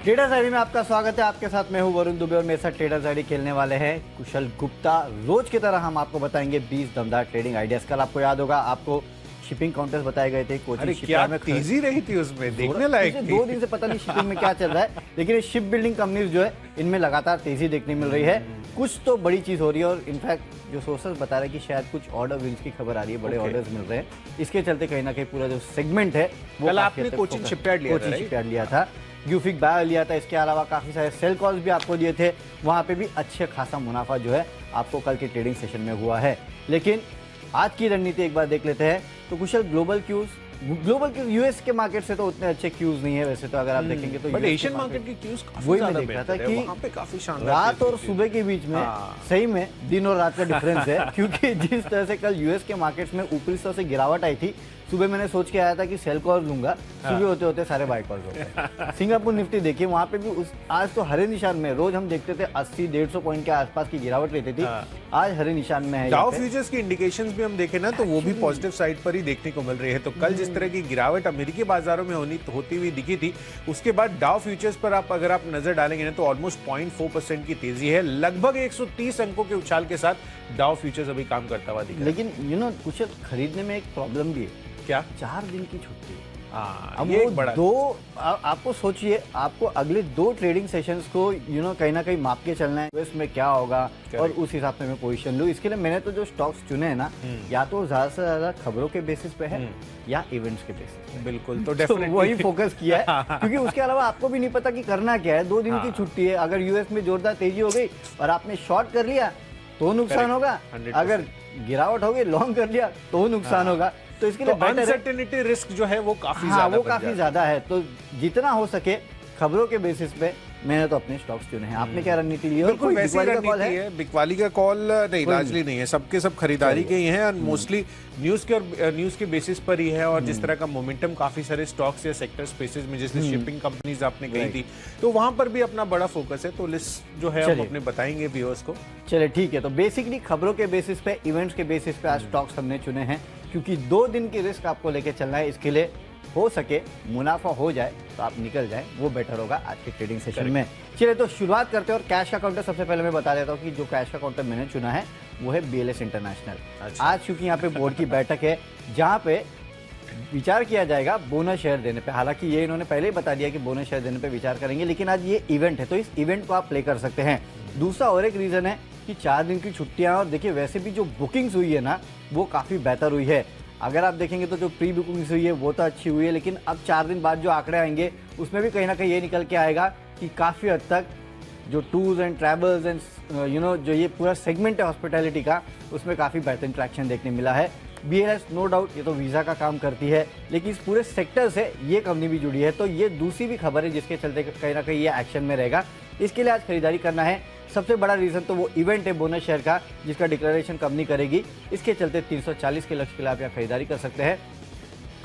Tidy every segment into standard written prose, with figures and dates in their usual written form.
Traders ID में आपका स्वागत है। आपके साथ मैं हूं वरुण दुबे और मेरे साथ ट्रेडर्स आईडी खेलने वाले हैं कुशल गुप्ता। रोज की तरह हम आपको बताएंगे 20 दमदार ट्रेडिंग आइडियाज। कल आपको याद होगा, आपको शिपिंग काउंटर्स बताए गए थे। अरे क्या में तेजी रही थी उसमें, देखने लायक थी। 2 दिन से पता नहीं शिपिंग में क्या चल रहा है, लेकिन शिप बिल्डिंग कंपनीज जो है इनमें लगातार तेजी देखने मिल रही है। कुछ तो बड़ी चीज हो रही है और इनफैक्ट जो सोर्सेस बता रहे हैं कि शायद कुछ ऑर्डर विंस की खबर आ रही है, बड़े ऑर्डर्स मिल रहे हैं। इसके चलते कहीं ना कहीं पूरा जो सेगमेंट है वो कल आपने कोचिंग शिपयार्ड लिया था, ग्यूफिक बायो लिया था। इसके अलावा काफी सारे सेल कॉल्स भी आपको दिए थे, वहां पे भी अच्छे खासा मुनाफा जो है आपको कल के ट्रेडिंग सेशन में हुआ है। लेकिन आज की रणनीति एक बार देख लेते हैं। तो कुशल ग्लोबल क्यूज यूएस के मार्केट से तो उतने अच्छे क्यूज नहीं है वैसे तो, अगर आप देखेंगे तो एशियन मार्केट के क्यूज काफी वही ज्यादा मैं देख रहा था बेहतर है, कि वहाँ पे काफी शानदार रात और सुबह के बीच में सही में दिन और रात का डिफरेंस है। क्योंकि जिस तरह से कल यूएस के मार्केट्स में ऊपरी स्तर से गिरावट आई थी, सुबह मैंने सोच के आया था कि सेल कॉल लूंगा, सुबह होते होते सारे बाय कॉल्स हो गए। सिंगापुर निफ्टी देखिए, वहां पे भी आज तो हरे निशान में, रोज हम देखते थे 80-150 पॉइंट के आसपास की गिरावट रहती थी, आज हरे निशान में है। डाउ फ्यूचर्स की इंडिकेशंस भी हम देखें ना तो वो भी पॉजिटिव साइड पर ही देखने को मिल रही है। तो कल जिस तरह की गिरावट अमेरिकी बाजारों में होती हुई दिखी थी, उसके बाद डाउ फ्यूचर्स पर अगर आप नजर डालेंगे ना तो ऑलमोस्ट 0.4% की तेजी है। लगभग 130 अंकों के उछाल के साथ डाउ फ्यूचर्स अभी काम करता हुआ दिख रहा है। लेकिन कुछ खरीदने में एक प्रॉब्लम भी है। क्या? 4 दिन की छुट्टी। अब ये बड़ा आपको सोचिए, आपको अगले 2 ट्रेडिंग सेशंस को कहीं ना कहीं माप के चलना है, इसमें क्या होगा और उस हिसाब से मैं पोजीशन लूं। इसके लिए मैंने तो जो स्टॉक्स चुने हैं ना, या तो ज्यादा से ज्यादा खबरों के बेसिस पे है या इवेंट्स के बेसिस पे। बिल्कुल, तो डेफिनेटली वही फोकस किया है। क्योंकि उसके अलावा आपको भी नहीं पता कि करना क्या है। 2 दिन की छुट्टी है, अगर यूएस में जोरदार तेजी हो गई और आपने शॉर्ट कर लिया तो नुकसान होगा, अगर गिरावट हो गई लॉन्ग कर लिया तो नुकसान होगा। तो इसके लिए अनसर्टेनिटी रिस्क जो है वो काफी ज्यादा है। तो जितना हो सके खबरों के बेसिस पे मैंने तो अपने स्टॉक्स चुने हैं। आपने क्या रणनीति ली? बिल्कुल वैसी रणनीति है। बिकवाली का कॉल नहीं, लार्जली नहीं है, सबके सब खरीदारी के ही हैं और मोस्टली न्यूज के बेसिस पर ही है। और जिस तरह का मोमेंटम काफी सारे स्टॉक्स या सेक्टर स्पेसेस में, जैसे शिपिंग कंपनीज आपने कही थी, तो वहां पर भी अपना बड़ा फोकस है। तो लिस्ट जो है हम अपने बताएंगे व्यूअर्स को। चलिए ठीक है। तो बेसिकली खबरों के बेसिस पे, इवेंट्स के बेसिस पे आज स्टॉक्स हमने चुने हैं, क्योंकि 2 दिन की रिस्क आपको लेके चलना है। इसके लिए हो सके मुनाफा हो जाए तो आप निकल जाए, वो बेटर होगा आज के ट्रेडिंग सेशन में। चलिए तो शुरुआत करते हैं। और कैश का काउंटर सबसे पहले मैं बता देता हूँ कि जो कैश का काउंटर मैंने चुना है वो है BLS इंटरनेशनल। आज चूंकि यहाँ पे बोर्ड की बैठक है जहाँ पे विचार किया जाएगा बोनस शेयर देने पे। हालांकि ये इन्होंने पहले ही बता दिया कि बोनस शेयर देने पे विचार करेंगे, लेकिन आज ये इवेंट है तो इस इवेंट को आप प्ले कर सकते हैं। दूसरा और एक रीजन है कि 4 दिन की छुट्टियां, और देखिए वैसे भी जो बुकिंग्स हुई है ना वो काफी बेहतर हुई है। अगर आप देखेंगे तो जो प्री बुकिंग्स हुई है वो तो अच्छी हुई है, लेकिन अब 4 दिन बाद जो आंकड़े आएंगे उसमें भी कहीं ना कहीं ये निकल के आएगा कि काफी हद तक जो टूर्स एंड ट्रैवल्स एंड जो ये पूरा सेगमेंट है हॉस्पिटैलिटी का, उसमें काफी बेहतरीन ट्रैक्शन देखने मिला है। BLS नो डाउट ये तो वीजा का काम करती है, लेकिन इस पूरे सेक्टर से ये कंपनी भी जुड़ी है, तो ये दूसरी भी खबर है जिसके चलते कहीं ना कहीं ये एक्शन में रहेगा। इसके लिए आज खरीदारी करना है। सबसे बड़ा रीजन तो वो इवेंट है बोनस शेयर का, जिसका डिक्लेरेशन कंपनी करेगी। इसके चलते 340 के लक्ष्य के लिए आप यहाँ खरीदारी कर सकते हैं।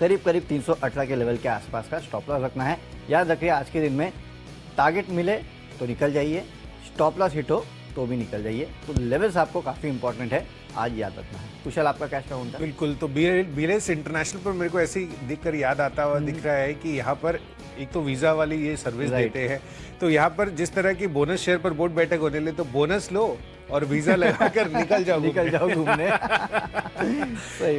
करीब 318 के लेवल के आसपास का स्टॉप लॉस रखना है। याद रखिए आज के दिन में टारगेट मिले तो निकल जाइए, स्टॉप लॉस हिट हो तो भी निकल जाइए। तो लेवल्स आपको काफी इंपॉर्टेंट है, आज याद रखना है। कुशल आपका कैश का होता है? बिल्कुल, तो BLS इंटरनेशनल पर मेरे को ऐसे ही देखकर याद आता हुआ दिख रहा है कि यहाँ पर एक तो वीजा वाली ये सर्विस देते हैं, तो यहाँ पर जिस तरह की बोनस शेयर पर बोर्ड बैठक होने लगे तो बोनस लो और वीजा लगाकर निकल जाओ घूमने।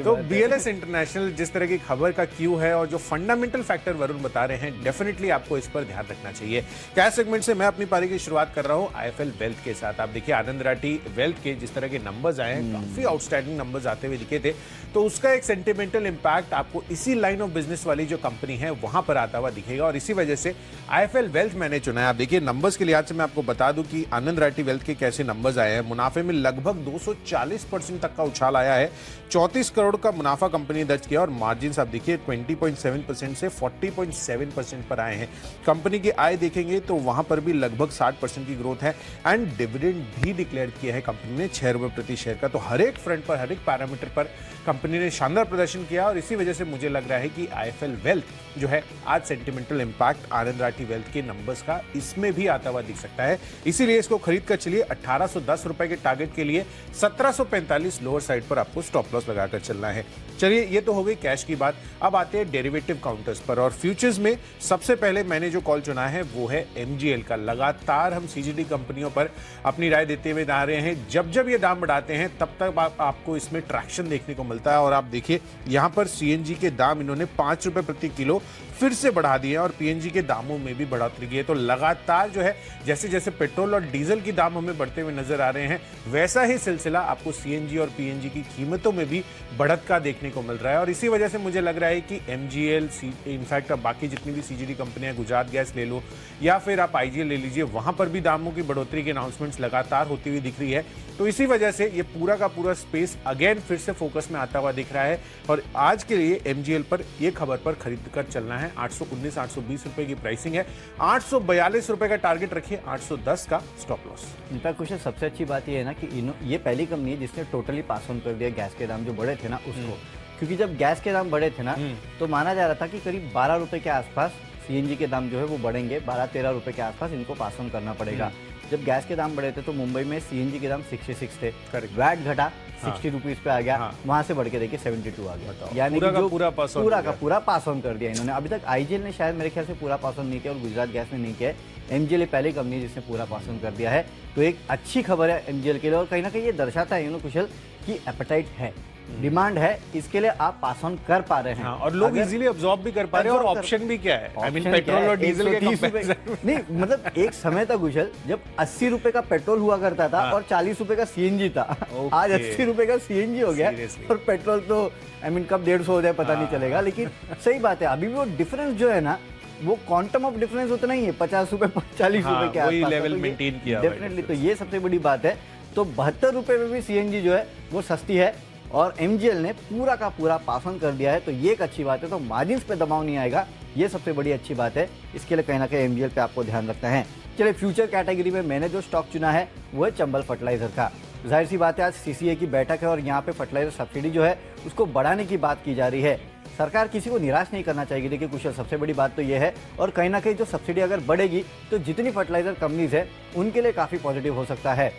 तो BLS इंटरनेशनल जिस तरह की खबर का क्यू है और जो फंडामेंटल फैक्टर वरुण बता रहे हैं, डेफिनेटली आपको इस पर ध्यान रखना चाहिए। कैश सेगमेंट से मैं अपनी पारी की शुरुआत कर रहा हूं IIFL वेल्थ के साथ। आप देखिए आनंद राठी वेल्थ के जिस तरह के नंबर्स आए हैं, काफी आउटस्टैंडिंग नंबर्स आते हुए दिखे थे, तो उसका एक सेंटिमेंटल इंपैक्ट आपको इसी लाइन ऑफ बिजनेस वाली जो कंपनी है वहां पर आता हुआ दिखेगा। और इसी वजह से IIFL वेल्थ मैंने चुना है। आप देखिए नंबर्स के लिहाज से मैं आपको बता दूं कि आनंद राठी वेल्थ के कैसे नंबर्स आए हैं। मुनाफे में लगभग 240% तक का उछाल आया है। 34 करोड़ का मुनाफा कंपनी दर्ज किया और मार्जिन आप देखिए 20.7% से 40.7% पर आए हैं। कंपनी की आय देखेंगे तो वहां पर भी लगभग 60% की ग्रोथ है एंड डिविडेंड भी डिक्लेयर किया है कंपनी ने 6 रुपए प्रति शेयर का। तो हर एक फ्रंट पर, हर एक पैरामीटर पर कंपनी ने शानदार प्रदर्शन किया और इसी वजह से मुझे लग रहा है कि IIFL वेल्थ जो है आज सेंटिमेंटल इंपैक्ट आनंद राठी वेल्थ के नंबर्स का इसमें भी आता हुआ दिख सकता है। इसीलिए इसको खरीद कर चलिए 1810 रुपए के टारगेट के लिए 1745 लोअर साइड पर आपको स्टॉप लॉस लगाकर चलना है। चलिए, ये तो हो गई कैश की बात। अब आते हैं डेरिवेटिव काउंटर्स पर, और फ्यूचर्स में सबसे पहले मैंने जो कॉल चुना है वो है एमजीएल का। लगातार हम सीजीडी कंपनियों पर अपनी राय देते हुए आ रहे हैं, जब जब ये दाम बढ़ाते हैं तब तक आपको इसमें ट्रैक्शन देखने को मिलता है। और आप देखिए यहां पर सीएनजी के दाम इन्होंने 5 रुपए प्रति किलो फिर से बढ़ा दिए और पीएनजी के दामों में भी बढ़ोतरी की है। तो लगातार जो है जैसे जैसे पेट्रोल और डीजल की दाम हमें बढ़ते हुए नजर आ रहे हैं, वैसा ही सिलसिला आपको सीएनजी और पीएनजी की कीमतों में भी बढ़त का देखने को मिल रहा है। और इसी वजह से मुझे लग रहा है कि एमजीएल, इनफैक्ट अब बाकी जितनी भी सीजीडी कंपनियां, गुजरात गैस ले लो या फिर आप आईजीएल ले लीजिए, वहां पर भी दामों की बढ़ोतरी की अनाउंसमेंट्स लगातार होती हुई दिख रही है। तो इसी वजह से ये पूरा का पूरा स्पेस अगेन फिर से फोकस में आता हुआ दिख रहा है। और आज के लिए एमजीएल पर ये खबर पर खरीद कर चलना है। 819, 820 रुपए की प्राइसिंग है, 842 रुपए का टारगेट रखिए, 810 का स्टॉप लॉस। इनफैक्ट कुछ सबसे अच्छी बात ये है ना कि ये पहली कंपनी है जिसने टोटली पास ऑन कर दिया गैस के दाम जो बढ़े थे ना उसको। क्योंकि जब गैस के दाम बढ़े थे ना तो माना जा रहा था कि करीब 12 रुपए के आसपास सीएनजी के दाम जो है वो बढ़ेंगे, 12-13 रुपए के आसपास इनको पास ऑन करना पड़ेगा। जब गैस के दाम बढ़े थे तो मुंबई में सीएनजी के दाम 66 थे, वैट घटा 60 रुपीज पे आ गया, वहां से बढ़ के देखिए 72 आ गया। यानी कि जो पूरा पास ऑन कर दिया इन्होंने। अभी तक आईजीएल ने शायद मेरे ख्याल से पूरा पास ऑन नहीं किया और गुजरात गैस ने नहीं किया। एमजीएल पहली कंपनी जिसने पूरा पास ऑन कर दिया है, तो एक अच्छी खबर है एमजीएल के लिए। और कहीं ना कहीं ये दर्शाता है कुशल की एपेटाइट है, डिमांड है, इसके लिए आप पास ऑन कर पा रहे हैं। और लोग इजीली अब्सॉर्ब भी कर पा रहे हैं। और ऑप्शन भी क्या है, आई मीन पेट्रोल और डीजल के कंपैरिजन नहीं, मतलब एक समय था कुशल जब 80 रुपए का पेट्रोल हुआ करता था और 40 रुपए का सीएनजी था। आज 80 रुपए का सीएनजी हो गया और पेट्रोल तो आई मीन कब 150 हो जाए पता नहीं चलेगा। लेकिन सही बात है, अभी भी वो डिफरेंस जो है ना, वो क्वांटम ऑफ डिफरेंस उतना ही है, 50 रुपए 40 रुपए के आसपास लेवल मेंटेन किया डेफिनेटली। तो ये सबसे बड़ी बात है। तो 72 रुपए में भी सीएनजी जो है वो सस्ती है और एमजीएल ने पूरा का पूरा पास ऑन कर दिया है, तो ये एक अच्छी बात है। तो मार्जिन्स पे दबाव नहीं आएगा, ये सबसे बड़ी अच्छी बात है। इसके लिए कहीं ना कहीं एमजीएल पे आपको ध्यान रखना है। चलिए, फ्यूचर कैटेगरी में मैंने जो स्टॉक चुना है वो है चंबल फर्टिलाइजर का। जाहिर सी बात है, आज सीसीए की बैठक है और यहाँ पे फर्टिलाइजर सब्सिडी जो है उसको बढ़ाने की बात की जा रही है। सरकार किसी को निराश नहीं करना चाहिए। देखिए कुशल, सबसे बड़ी बात तो ये है, और कहीं ना कहीं जो सब्सिडी अगर बढ़ेगी तो जितनी फर्टिलाइजर कंपनीज है उनके लिए काफ़ी पॉजिटिव हो सकता है।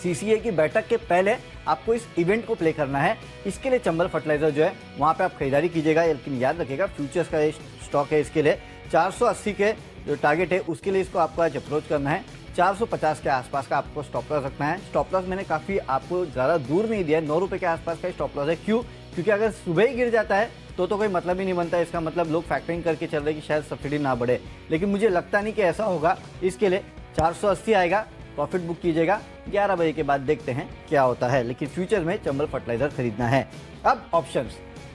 सीसीए की बैठक के पहले आपको इस इवेंट को प्ले करना है, इसके लिए चंबल फर्टिलाइजर जो है वहाँ पे आप खरीदारी कीजिएगा। लेकिन याद रखिएगा फ्यूचर्स का स्टॉक है, इसके लिए 480 के जो टारगेट है उसके लिए इसको आपको आज अप्रोच करना है। 450 के आसपास का आपको स्टॉप लॉस रखना है। स्टॉप लॉस मैंने काफ़ी आपको ज़्यादा दूर नहीं दिया है, 9 रुपये के आसपास का स्टॉप लॉस है। क्यों? क्योंकि अगर सुबह ही गिर जाता है तो कोई मतलब ही नहीं बनता। इसका मतलब लोग फैक्टरिंग करके चल रहे कि शायद सब्सिडी ना बढ़े, लेकिन मुझे लगता नहीं कि ऐसा होगा। इसके लिए 480 आएगा, प्रॉफिट बुक कीजिएगा। 11 बजे के बाद देखते हैं क्या होता है। लेकिन फ्यूचर में चंबल फर्टिलाइजर खरीदना है। अब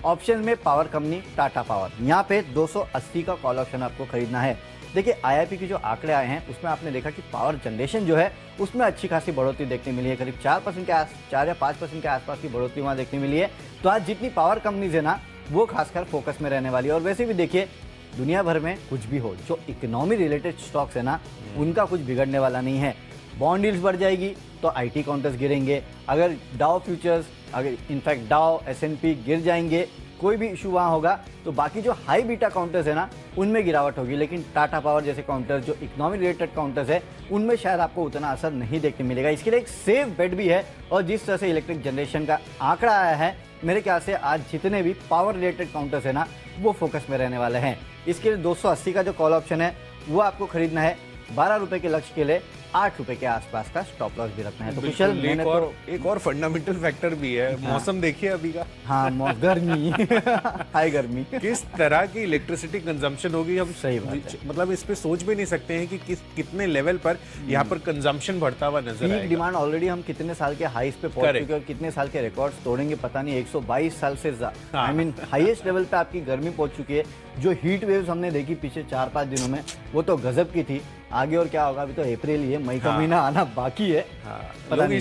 ऑप्शन में पावर कंपनी टाटा पावर, यहाँ पे 280 का कॉल ऑप्शन आपको खरीदना है। देखिए आईआईपी के जो आंकड़े आए हैं उसमें आपने देखा कि पावर जनरेशन जो है उसमें अच्छी खासी बढ़ोतरी देखने मिली है। करीब 4% के 4 या 5% के आसपास की बढ़ोतरी वहाँ देखने मिली है। तो आज जितनी पावर कंपनीज है ना वो खासकर फोकस में रहने वाली है। और वैसे भी देखिए दुनिया भर में कुछ भी हो, जो इकोनॉमी रिलेटेड स्टॉक्स है ना उनका कुछ बिगड़ने वाला नहीं है। बॉन्ड यील्ड्स बढ़ जाएगी तो आईटी काउंटर्स गिरेंगे। अगर डाउ फ्यूचर्स, अगर इनफैक्ट डाउ एसएनपी गिर जाएंगे, कोई भी इशू वहाँ होगा तो बाकी जो हाई बीटा काउंटर्स है ना उनमें गिरावट होगी। लेकिन टाटा पावर जैसे काउंटर्स जो इकोनॉमी रिलेटेड काउंटर्स है उनमें शायद आपको उतना असर नहीं देखने मिलेगा। इसके लिए एक सेफ बेट भी है। और जिस तरह से इलेक्ट्रिक जनरेशन का आंकड़ा आया है, मेरे ख्याल से आज जितने भी पावर रिलेटेड काउंटर्स है ना वो फोकस में रहने वाले हैं। इसके लिए 280 का जो कॉल ऑप्शन है वो आपको खरीदना है। 12 रुपए के लक्ष्य के लिए 8 रुपए के आसपास का स्टॉप लॉस भी रखना है। तो कुशल, मैंने एक और फंडामेंटल फैक्टर भी है। मौसम देखिए अभी का। हाँ, गर्मी हाई गर्मी, किस तरह की इलेक्ट्रिसिटी कंजम्पशन होगी हम सही बात है। मतलब इस पे सोच भी नहीं सकते हैं कि कितने लेवल पर यहाँ पर कंजम्पशन बढ़ता हुआ नजर आएगा। डिमांड ऑलरेडी हम कितने साल के हाईस पे पहुंच चुके हैं और कितने साल के रिकॉर्ड्स तोड़ेंगे पता नहीं। 122 साल से आई मीन हाईएस्ट लेवल पे आपकी गर्मी पहुंच चुकी है। जो हीट वेव्स हमने देखी पिछले 4-5 दिनों में वो तो गजब की थी। आगे और क्या होगा, अभी तो अप्रैल ही है, मई का महीना आना बाकी है। पता नहीं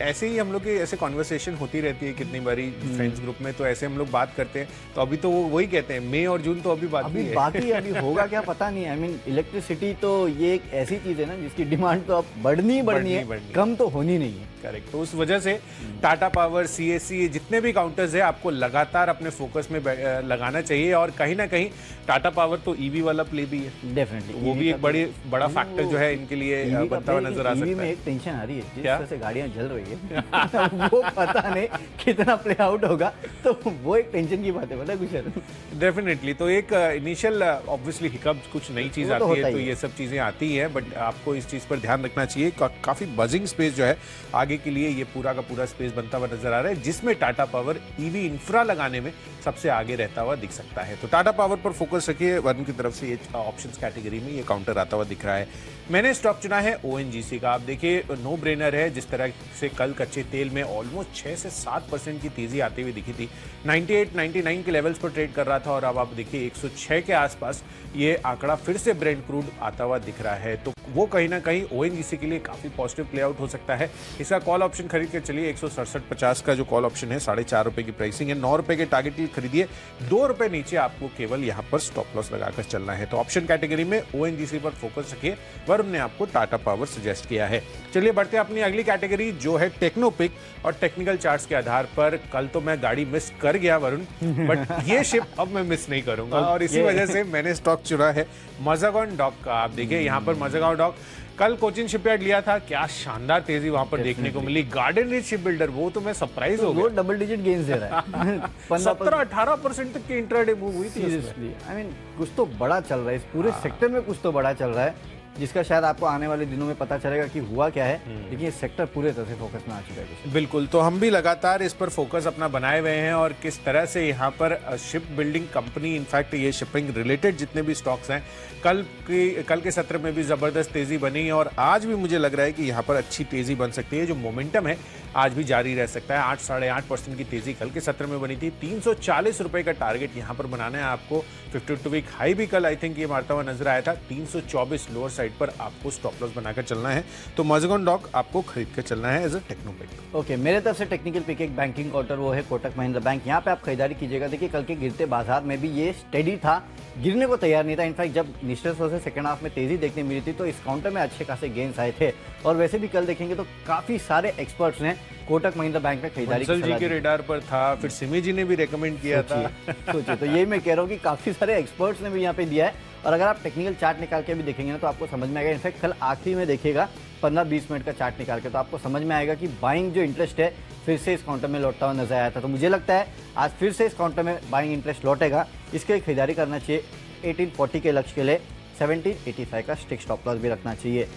ऐसे ही हम लोग की ऐसे कॉन्वर्सेशन होती रहती है कितनी बारी फ्रेंड्स ग्रुप में, तो ऐसे हम लोग बात करते हैं तो अभी तो वो वही कहते हैं मई और जून तो अभी बाकी अभी होगा क्या पता नहीं। आई मीन इलेक्ट्रिसिटी तो ये एक ऐसी चीज है ना जिसकी डिमांड तो अब बढ़नी है, कम तो होनी नहीं है। करेक्ट। तो उस वजह से टाटा पावर, सीएससी, जितने भी काउंटर्स है आपको लगातार अपने फोकस में लगाना चाहिए। और कहीं ना कहीं टाटा पावर तो ईवी वाला प्ले भी है, डेफिनेटली वो भी एक बड़ा फैक्टर जो है इनके लिए बनता बनता हुआ नजर आ EV सकता में है। एक टेंशन आ रही है, जिस क्या? तरह से गाड़ियां जल रही है वो पता नहीं कितना प्ले आउट होगा, तो वो एक टेंशन की बात है, पता है कुशल? डेफिनेटली, तो एक इनिशियल ऑब्वियसली हिकअप्स, कुछ नई चीज वो तो आती होता है तो ही है। ये सब चीजें आती हैं, बट आपको इस चीज पर ध्यान रखना चाहिए। काफी बजिंग स्पेस जो है आगे के लिए, ये पूरा का पूरा स्पेस बनता हुआ नजर आ रहा है, जिसमें टाटा पावर ईवी इंफ्रा लगाने में सबसे आगे रहता हुआ दिख सकता है। तो टाटा पावर पर फोकस रखिए। वरुण की तरफ से ये ऑप्शंस कैटेगरी में ये काउंटर आता हुआ दिख रहा है। मैंने स्टॉक चुना है ONGC का। आप देखिए, नो ब्रेनर है। जिस तरह से कल कच्चे तेल में ऑलमोस्ट 6 से 7% की तेजी आती हुई दिखी थी, 98-99 के लेवल्स पर ट्रेड कर रहा था, और अब आप देखिए 106 के आसपास ये आंकड़ा फिर से ब्रेंट क्रूड आता हुआ दिख रहा है। तो वो कहीं ना कहीं ONGC के लिए काफी पॉजिटिव प्ले आउट हो सकता है। इसका कॉल ऑप्शन खरीद के चलिए। 167.50 का जो कॉल ऑप्शन है, 4.5 रुपए की प्राइसिंग है। 9 रुपए के टारगेट की खरीदिए, 2 रुपए नीचे आपको केवल यहाँ पर स्टॉप लॉस लगाकर चलना है। तो ऑप्शन कैटेगरी में ONGC पर फोकस रखिए। वरुण ने आपको टाटा पावर सजेस्ट किया है। चलिए बढ़ते हैं अपनी अगली कैटेगरी, जो है टेक्नोपिक। और टेक्निकल चार्ट्स के आधार पर कल तो मैं गाड़ी मिस कर गया वरुण, बट ये शिप अब मैं मिस नहीं करूंगा, और इसी वजह से मैंने स्टॉक चुना है मजागॉन डॉक का। आप देखिए यहाँ पर मजागॉन डॉक, कल कोचिन शिपयार्ड लिया था, क्या शानदार तेजी वहां पर देखने को मिली। गार्डन रिच शिप बिल्डर, वो तो मैं सरप्राइज हो वो गया। डबल डिजिट गेन्स दे रहा है 17-18% तक की इंट्राडे मूव हुई थी उसमें। सीरियसली, आई मीन कुछ तो बड़ा चल रहा है इस पूरे सेक्टर में, कुछ तो बड़ा चल रहा है, जिसका शायद आपको आने वाले दिनों में पता चलेगा कि हुआ क्या है। लेकिन ये सेक्टर पूरे तरह से फोकस में आ चुका है। बिल्कुल, तो हम भी लगातार इस पर फोकस अपना बनाए हुए हैं, और किस तरह से यहाँ पर शिप बिल्डिंग कंपनी, इनफैक्ट ये शिपिंग रिलेटेड जितने भी स्टॉक्स हैं, कल के सत्र में भी जबरदस्त तेजी बनी, और आज भी मुझे लग रहा है कि यहाँ पर अच्छी तेजी बन सकती है। जो मोमेंटम है आज भी जारी रह सकता है। 8-8.5% की तेजी कल के सत्र में बनी थी। 340 रुपए का टारगेट यहाँ पर बनाना है आपको। 52 वीक हाई भी कल आई थिंक ये मारता हुआ नजर आया था। 324 लोअर साइड पर आपको स्टॉप लॉस बनाकर चलना है। तो मजागॉन डॉक आपको खरीद कर चलना है एज अ टेक्नोपिक। ओके, मेरे तरफ से टेक्निकल पिक एक बैंकिंग काउंटर, वो है कोटक महिंद्रा बैंक। यहाँ पे आप खरीदारी कीजिएगा। देखिए, कल के गिरते बाजार में भी ये स्टेडी था, गिरने को तैयार नहीं था। इनफैक्ट जब निश्चित तौर से सेकंड हाफ में तेजी देखने मिली थी, तो इस काउंटर में अच्छे खासे गेंस आए थे। और वैसे भी कल देखेंगे तो काफी सारे एक्सपर्ट्स ने कोटक महिंद्रा बैंक में खरीदारी की जी सलाह के दी। रेडार पर था, फिर सिमी जी ने भी रेकमेंड किया था। सोचिए, तो यही मैं कह रहा हूँ कि काफी सारे एक्सपर्ट्स ने भी यहाँ पे दिया है। और अगर आप टेक्निकल चार्ट निकाल के भी देखेंगे ना, तो आपको समझ में आएगा। इनफैक्ट कल आखिरी में देखिएगा 15-20 मिनट का चार्ट निकाल के, तो आपको समझ में आएगा कि बाइंग जो इंटरेस्ट है फिर से इस काउंटर में लौटता हुआ नजर आया था। तो मुझे लगता है आज फिर से इस काउंटर में बाइंग इंटरेस्ट लौटेगा। इसके लिए खरीदारी करना चाहिए। 1840 के लक्ष्य के लिए 1785 का स्टिक स्टॉप लॉस भी रखना चाहिए।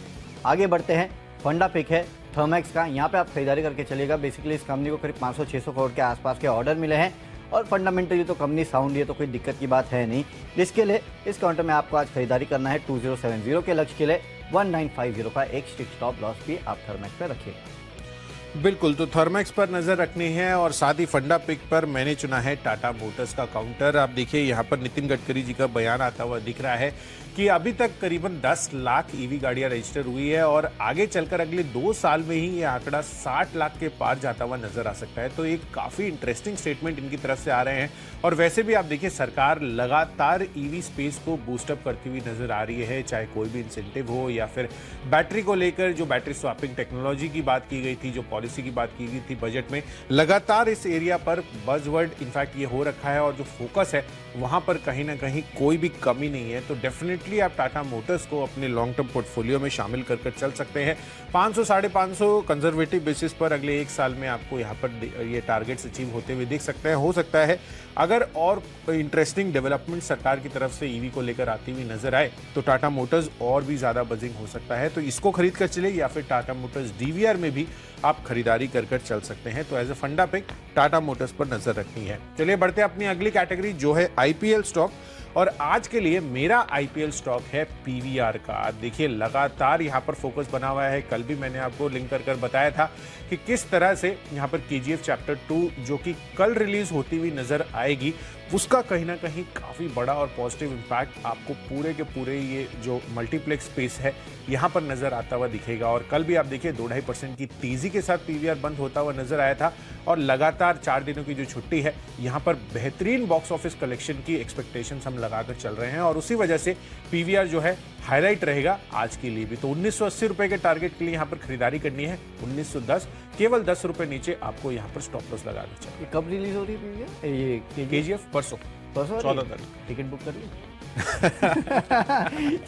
आगे बढ़ते हैं, फंडा पिक है थर्मैक्स का। यहाँ पे आप खरीदारी करके चलिएगा। बेसिकली इस कंपनी को करीब 500-600 करोड़ के आसपास के ऑर्डर मिले हैं, और फंडामेंटली तो कंपनी साउंड है, तो कोई दिक्कत की बात है नहीं। इसके लिए इस काउंटर में आपको आज खरीदारी करना है। 2070 के लक्ष्य के लिए 1950 का एक स्टिक स्टॉप लॉस भी आप थर्मैक्स पे रखिएगा। बिल्कुल, तो थर्मैक्स पर नजर रखनी है, और साथ ही फंडा पिक पर मैंने चुना है टाटा मोटर्स का काउंटर। आप देखिए यहाँ पर नितिन गडकरी जी का बयान आता हुआ दिख रहा है कि अभी तक करीबन 10 लाख ईवी गाड़ियां रजिस्टर हुई है, और आगे चलकर अगले 2 साल में ही ये आंकड़ा 60 लाख के पार जाता हुआ नजर आ सकता है। तो एक काफी इंटरेस्टिंग स्टेटमेंट इनकी तरफ से आ रहे हैं। और वैसे भी आप देखिए, सरकार लगातार ईवी स्पेस को बूस्टअप करती हुई नजर आ रही है, चाहे कोई भी इंसेंटिव हो, या फिर बैटरी को लेकर जो बैटरी स्वैपिंग टेक्नोलॉजी की बात की गई थी, जो पॉलिसी की बात की गई थी बजट में, लगातार इस एरिया पर बज़वर्ड इनफैक्ट ये हो रखा है, और जो फोकस है वहां पर कहीं ना कहीं कोई भी कमी नहीं है। तो डेफिनेटली आप टाटा मोटर्स को अपने लॉन्ग टर्म पोर्टफोलियो में शामिल कर चल सकते हैं। 500-550 कंजर्वेटिव बेसिस पर अगले 1 साल में आपको यहाँ पर ये टारगेट्स अचीव होते हुए दिख सकते हैं। हो सकता है अगर और इंटरेस्टिंग डेवलपमेंट सरकार की तरफ से ईवी को लेकर आती हुई नजर आए, तो टाटा मोटर्स और भी ज्यादा बजिंग हो सकता है। तो इसको खरीद कर चले, या फिर टाटा मोटर्स डीवीआर में भी आप खरीदारी कर चल सकते हैं। तो एज ए फंडा पिक टाटा मोटर्स पर नजर रखनी है। चलिए बढ़ते हैं अपनी अगली कैटेगरी, जो है आईपीएल स्टॉक। और आज के लिए मेरा आईपीएल स्टॉक है पीवीआर का। आप देखिए, लगातार यहाँ पर फोकस बना हुआ है। कल भी मैंने आपको लिंक कर बताया था कि किस तरह से यहाँ पर केजीएफ चैप्टर 2 जो कि कल रिलीज होती हुई नजर आएगी, उसका कहीं ना कहीं काफी बड़ा और पॉजिटिव इंपैक्ट आपको पूरे के पूरे ये जो मल्टीप्लेक्स स्पेस है यहाँ पर नजर आता हुआ दिखेगा। और कल भी आप देखिए 2-2.5% की तेजी के साथ पीवीआर बंद होता हुआ नजर आया था, और लगातार 4 दिनों की जो छुट्टी है, यहाँ पर बेहतरीन बॉक्स ऑफिस कलेक्शन की एक्सपेक्टेशंस हम लगाकर चल रहे हैं, और उसी वजह से पीवीआर जो है हाईलाइट रहेगा आज के लिए भी। तो 1980 रुपए के टारगेट के लिए यहाँ पर खरीदारी करनी है। 1910, केवल 10 रुपए नीचे आपको यहाँ पर स्टॉप लॉस लगाना चाहिए। कब रिलीज हो रही है पीवीआर? ये केजीएफ परसों 14 तारीख। टिकट बुक कर ली?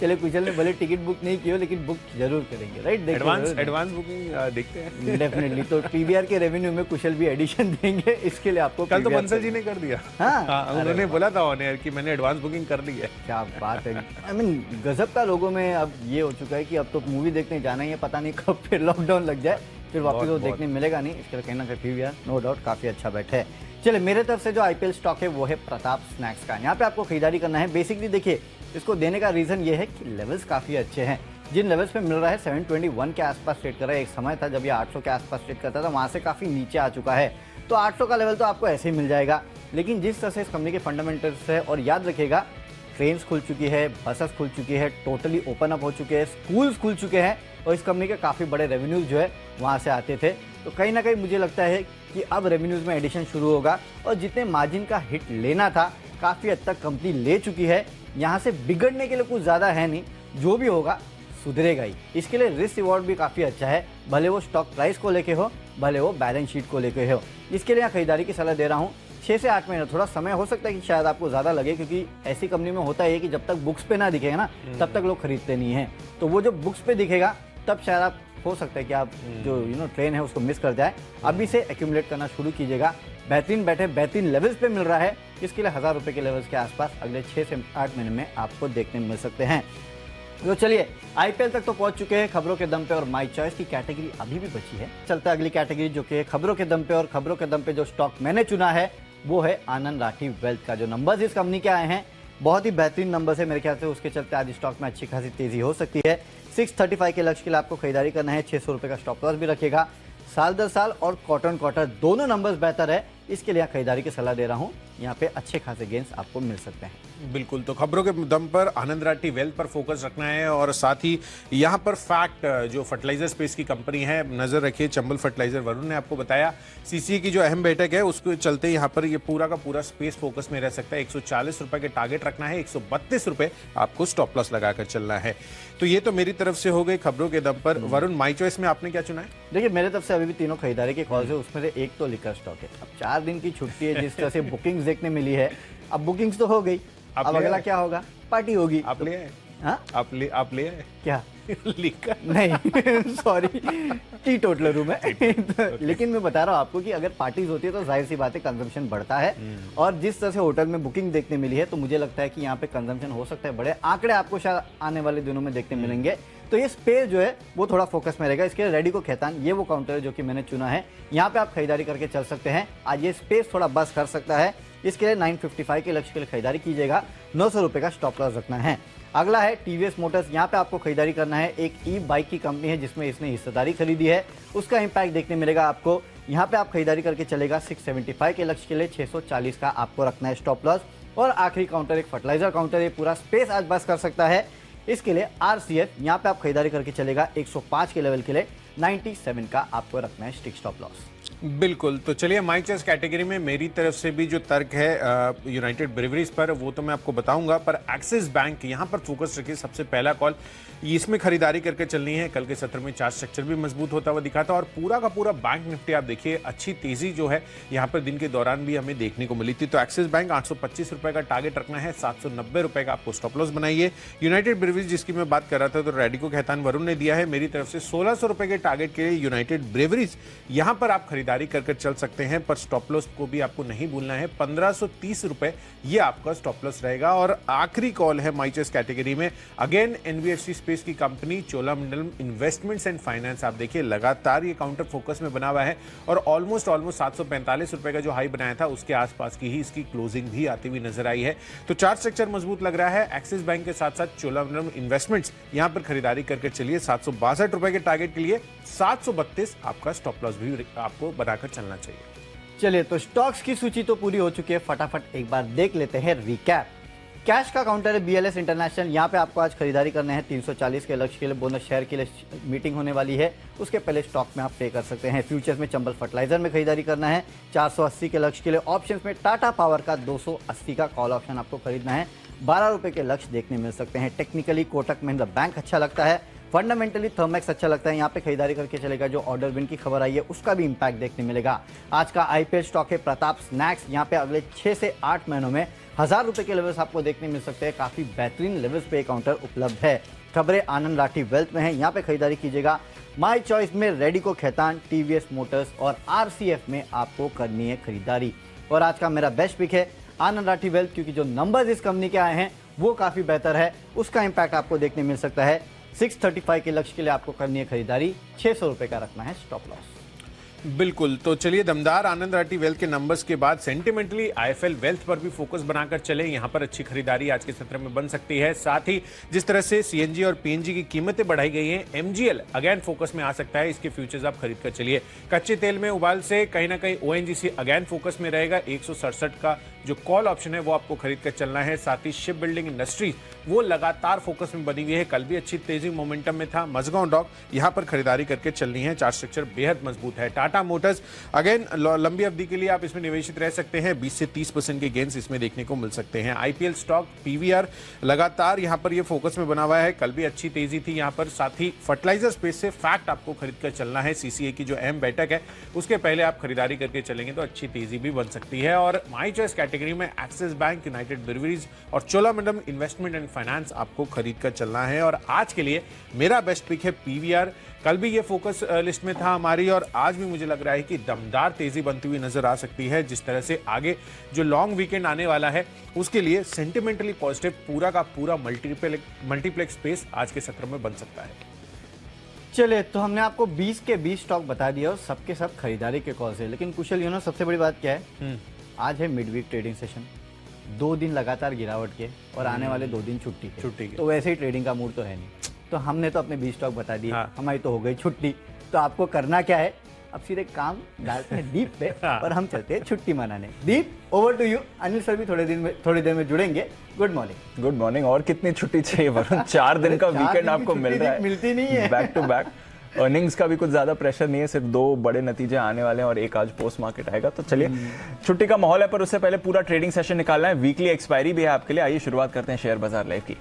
चले कुशल ने भले टिकट बुक नहीं की हो लेकिन बुक जरूर करेंगे, राइट? एडवांस बुकिंग देखते हैं डेफिनेटली। तो पीवीआर के रेवेन्यू में कुशल भी एडिशन देंगे, इसके लिए आपको कल तो बंसल जी ने कर दिया। हाँ, उन्होंने बोला था ऑन एयर कि मैंने एडवांस बुकिंग कर ली है। क्या बात है। आई मीन गजब का लोगों में अब ये हो चुका है कि अब तो मूवी देखने जाना ही है, पता नहीं कब फिर लॉकडाउन लग जाए, फिर वापस वो देखने मिलेगा नहीं। इसके लिए कहीं ना कहीं पीवीआर नो डाउट काफी अच्छा बैठा है। चलिए, मेरे तरफ से जो आईपीएल स्टॉक है वो है प्रताप स्नैक्स का। यहाँ पे आपको खरीदारी करना है। बेसिकली देखिए, इसको देने का रीजन ये है कि लेवल्स काफी अच्छे हैं। जिन लेवल्स पे मिल रहा है 721 के आसपास ट्रेड कर रहा है। एक समय था जब ये 800 के आसपास ट्रेड करता था, वहां से काफी नीचे आ चुका है। तो 800 का लेवल तो आपको ऐसे ही मिल जाएगा। लेकिन जिस तरह से इस कंपनी के फंडामेंटल्स है, और याद रखिएगा ट्रेन्स खुल चुकी है, बसेस खुल चुकी है, टोटली ओपन अप हो चुके हैं, स्कूल्स खुल चुके हैं, और इस कंपनी के काफ़ी बड़े रेवेन्यूज जो है वहाँ से आते थे। तो कहीं ना कहीं मुझे लगता है कि अब रेवेन्यूज में एडिशन शुरू होगा, और जितने मार्जिन का हिट लेना था काफ़ी हद तक कंपनी ले चुकी है। यहाँ से बिगड़ने के लिए कुछ ज़्यादा है नहीं, जो भी होगा सुधरेगा ही। इसके लिए रिस्क रिवॉर्ड भी काफ़ी अच्छा है, भले वो स्टॉक प्राइस को लेके हो, भले वो बैलेंस शीट को लेके हो। इसके लिए यहाँ खरीदारी की सलाह दे रहा हूँ। 6 से 8 महीने, थोड़ा समय हो सकता है कि शायद आपको ज़्यादा लगे, क्योंकि ऐसी कंपनी में होता है कि जब तक बुक्स पे ना दिखेगा ना तब तक लोग खरीदते नहीं हैं। तो वो जब बुक्स पे दिखेगा तब शायद आप हो सकता है कि आप जो ट्रेन है उसको मिस कर जाए। अभी से एक्यूमुलेट करना शुरू कीजिएगा। बेहतरीन बैठे, बेहतरीन लेवल्स पे मिल रहा है। इसके लिए 1000 रुपये के लेवल्स के आसपास अगले 6 से 8 महीने में आपको देखने मिल सकते हैं। तो चलिए, आईपीएल तक तो पहुंच चुके हैं खबरों के दम पे, और माय चॉइस की कैटेगरी अभी भी बची है। चलता है अगली कैटेगरी, जो कि खबरों के दम पे, और खबरों के दम पे जो स्टॉक मैंने चुना है वो है आनंद राठी वेल्थ का। जो नंबर्स इस कंपनी के आए हैं बहुत ही बेहतरीन नंबर्स है मेरे ख्याल से, उसके चलते आज स्टॉक में अच्छी खासी तेजी हो सकती है। 635 के लक्ष्य के लिए आपको खरीदारी करना है। 600 रुपये का स्टॉप लॉस भी रखेगा। साल दर साल और क्वार्टर क्वार्टर दोनों नंबर्स बेहतर है, इसके लिए खरीदारी की सलाह दे रहा हूँ। यहाँ पे अच्छे खासे गेंस आपको मिल सकते हैं। बिल्कुल, तो खबरों के दम पर आनंद राठी वेल्थ पर फोकस रखना है, और साथ ही यहाँ पर फैक्ट जो फर्टिलाइजर स्पेस की कंपनी है, नजर रखिए। चंबल फर्टिलाइजर, वरुण ने आपको बताया सीसीए की जो अहम बैठक है उसके चलते यहाँ पर ये पूरा का पूरा स्पेस फोकस में रह सकता है। 140 रुपए के टारगेट रखना है, 132 रुपए आपको स्टॉप लॉस लगाकर चलना है। तो ये तो मेरी तरफ से हो गई खबरों के दम पर। वरुण, माई चॉइस में आपने क्या चुना है? देखिए, मेरे तरफ से अभी भी तीनों खरीदारी के कॉल्स है, उसमें से एक तो लिकर स्टॉक है। अब 4 दिन की छुट्टी है, जिस तरह से बुकिंग्स देखने मिली है, अब बुकिंग्स तो हो गई, अब अगला क्या होगा? पार्टी होगी। आप ले आए? हाँ, आप ले आए क्या? लिखा नहीं सॉरी, टी टोटलर हूँ मैं। लेकिन मैं बता रहा हूँ आपको कि अगर पार्टीज होती है तो जाहिर सी बात है कंजम्पशन बढ़ता है, और जिस तरह से होटल में बुकिंग देखने मिली है तो मुझे लगता है कि यहाँ पे कंजम्पशन हो सकता है बड़े आंकड़े आपको शायद आने वाले दिनों में देखने मिलेंगे। तो ये स्पेस जो है वो थोड़ा फोकस में रहेगा। इसके लिए रेडी को खैतान, ये वो काउंटर है जो कि मैंने चुना है। यहाँ पे आप खरीदारी करके चल सकते हैं। आज ये स्पेस थोड़ा बस कर सकता है, इसके लिए 955 के लक्ष्य के लिए खरीदारी कीजिएगा। 900 रुपये का स्टॉप लॉस रखना है। अगला है टीवीएस मोटर्स। यहाँ पे आपको खरीदारी करना है। एक ई बाइक की कंपनी है जिसमें इसने हिस्सेदारी खरीदी है, उसका इंपैक्ट देखने मिलेगा आपको। यहाँ पे आप खरीदारी करके चलेगा। 675 के लक्ष्य के लिए 640 का आपको रखना है स्टॉप लॉस। और आखिरी काउंटर एक फर्टिलाइजर काउंटर है, पूरा स्पेस आज बस कर सकता है। इसके लिए आरसीएफ, यहाँ पे आप खरीदारी करके चलेगा। 105 के लेवल के लिए 97 का आपको रखना है स्टिक स्टॉप लॉस। बिल्कुल, तो चलिए माई चॉइस कैटेगरी में मेरी तरफ से भी जो तर्क है यूनाइटेड ब्रेवरीज पर, वो तो मैं आपको बताऊंगा, पर एक्सिस बैंक यहाँ पर फोकस रखिए। सबसे पहला कॉल इसमें खरीदारी करके चलनी है। कल के सत्र में चार्ट स्ट्रक्चर भी मजबूत होता हुआ दिखा था, और पूरा का पूरा बैंक निफ्टी आप देखिए अच्छी तेजी जो है यहाँ पर दिन के दौरान भी हमें देखने को मिली थी। तो एक्सिस बैंक 825 रुपए का टारगेट रखना है, 790 रुपए का आपको स्टॉप लॉस बनाइए। यूनाइटेड ब्रेवरीज जिसकी मैं बात कर रहा था, तो रेडिको खैतान वरुण ने दिया है मेरी तरफ से 1600 रुपए के टारगेट के लिए यूनाइटेड ब्रेवरीज। यहाँ पर आप खरीदारी कर चल सकते हैं, पर स्टॉप लॉस को भी आपको नहीं भूलना है। 1530 रुपए ये आपका स्टॉप लॉस रहेगा। और आखिरी कॉल है माई चॉइस कैटेगरी में, अगेन एनबीएफसी स्पेस की company Cholamandalam investments and finance. आप देखिए लगातार ये काउंटर फोकस में बना हुआ है, और ऑलमोस्ट 745 रुपए का जो हाई बनाया था उसके आसपास की ही इसकी क्लोजिंग भी आती हुई नजर आई है। तो चार्ट स्ट्रक्चर मजबूत लग रहा है। एक्सिस बैंक के साथ साथ चोलामंडलम इन्वेस्टमेंट्स यहाँ पर खरीदारी करके चलिए। 762 रुपए के टारगेट के लिए 732 आपका स्टॉप लॉस भी आपको बनाकर चलना चाहिए। चलिए, तो स्टॉक्स की सूची तो पूरी हो चुकी है, फटाफट एक बार देख लेते हैं रिकैप। कैश का काउंटर है बीएलएस इंटरनेशनल। यहाँ पे आपको आज खरीदारी करना है। 340 के लक्ष्य के लिए बोनस शेयर के लिए मीटिंग होने वाली है, उसके पहले स्टॉक में आप पे कर सकते हैं। फ्यूचर्स में चंबल फर्टिलाइजर में खरीदारी करना है। 480 के लक्ष्य के लिए ऑप्शंस में टाटा पावर का 280 का कॉल ऑप्शन आपको खरीदना है। 12 रुपए के लक्ष्य देखने मिल सकते हैं। टेक्निकली कोटक महिंद्रा बैंक अच्छा लगता है। फंडामेंटली थर्मैक्स अच्छा लगता है, यहाँ पे खरीदारी करके चलेगा। जो ऑर्डर विन की खबर आई है उसका भी इंपैक्ट देखने मिलेगा। आज का आईपीएल स्टॉक है प्रताप स्नैक्स, यहाँ पे अगले 6 से 8 महीनों में 1000 रुपए के लेवल्स आपको देखने मिल सकते हैं। काफी बेहतरीन लेवल्स पे काउंटर उपलब्ध है। खबरें आनंद राठी वेल्थ में है, यहाँ पे खरीदारी कीजिएगा। माई चॉइस में रेडिको खैतान, टीवीएस मोटर्स और आरसीएफ में आपको करनी है खरीदारी। और आज का मेरा बेस्ट पिक है आनंद राठी वेल्थ, क्योंकि जो नंबर्स इस कंपनी के आए हैं वो काफी बेहतर है, उसका इंपैक्ट आपको देखने मिल सकता है। 635 के लक्ष्य के लिए आपको करनी है खरीदारी, 600 रुपए का रखना है स्टॉप लॉस। बिल्कुल, तो चलिए दमदार आनंद राठी वेल्थ के नंबर्स के बाद सेंटिमेंटली आईएफएल वेल्थ पर भी फोकस बनाकर चले। यहां पर अच्छी खरीदारी आज के सत्र में बन सकती है। साथ ही जिस तरह से सीएनजी और पीएनजी की कीमतें बढ़ाई गई हैं, एमजीएल अगेन फोकस में आ सकता है, इसके फ्यूचर्स आप खरीद कर चलिए। कच्चे तेल में उबाल से कहीं ना कहीं ओएनजीसी अगेन फोकस में रहेगा। 167 का जो कॉल ऑप्शन है वो आपको खरीद कर चलना है। साथ ही शिप बिल्डिंग इंडस्ट्री वो लगातार फोकस में बनी हुई है, कल भी अच्छी तेजी मोमेंटम में था। मजगांव डॉक यहां पर खरीदारी करके चलनी है, चार्ट स्ट्रक्चर बेहद मजबूत है। टाटा मोटर्स अगेन लंबी अवधि के लिए आप इसमें निवेशित रह सकते हैं, 20 से 30% के गेन्स इसमें देखने को मिल सकते हैं। आईपीएल स्टॉक पीवीआर लगातार यहां पर ये फोकस में बना हुआ है, कल भी अच्छी तेजी थी यहां पर। साथ ही फर्टिलाइजर स्पेस से फैक्ट आपको खरीद कर चलना है। सीसीए की जो अहम बैठक है उसके पहले आप खरीदारी करके चलेंगे तो अच्छी तेजी भी बन सकती है। और माई चॉइस कैटेगरी में एक्सिस बैंक, यूनाइटेड ब्रिवरीज और चोलामंडलम इन्वेस्टमेंट एंड फाइनेंस आपको खरीद कर चलना है। और आज के लिए मेरा बेस्ट पिक है पीवीआर। कल भी ये फोकस लिस्ट में था हमारी और आज भी मुझे लग रहा है कि दमदार तेजी बनती हुई नजर आ सकती है। जिस तरह से आगे जो लॉन्ग वीकेंड आने वाला है उसके लिए सेंटिमेंटली पॉजिटिव पूरा का पूरा मल्टीप्लेक्स स्पेस आज के सत्र में बन सकता है। चलिए, तो हमने आपको 20 के 20 स्टॉक बता दिया और सबके सब खरीदारी के कॉल से। लेकिन कुशल सबसे बड़ी बात क्या है, आज है मिड वीक ट्रेडिंग सेशन, 2 दिन लगातार गिरावट के और आने वाले 2 दिन छुट्टी के। तो वैसे ही ट्रेडिंग का मूड तो है नहीं, तो हमने तो अपने 20 स्टॉक बता दिए। हमारी तो हो गई छुट्टी। तो आपको करना क्या है, अब सीधे काम डालते हैं दीप पे और हम चलते हैं छुट्टी मनाने। Deep, over to you. Anil sir भी थोड़ी देर में जुड़ेंगे। Good morning. Good morning. और कितनी छुट्टी चाहिए वरुण? 4 दिन का वीकेंड आपको मिल रहा है, मिलती नहीं है बैक टू बैक। अर्निंग्स का भी कुछ ज्यादा प्रेशर नहीं है, सिर्फ 2 बड़े नतीजे आने वाले हैं और एक आज पोस्ट मार्केट आएगा। तो चलिए, छुट्टी का माहौल है पर उससे पहले पूरा ट्रेडिंग सेशन निकालना है। वीकली एक्सपायरी भी है आपके लिए। आइए शुरुआत करते हैं शेयर बाजार लाइव की।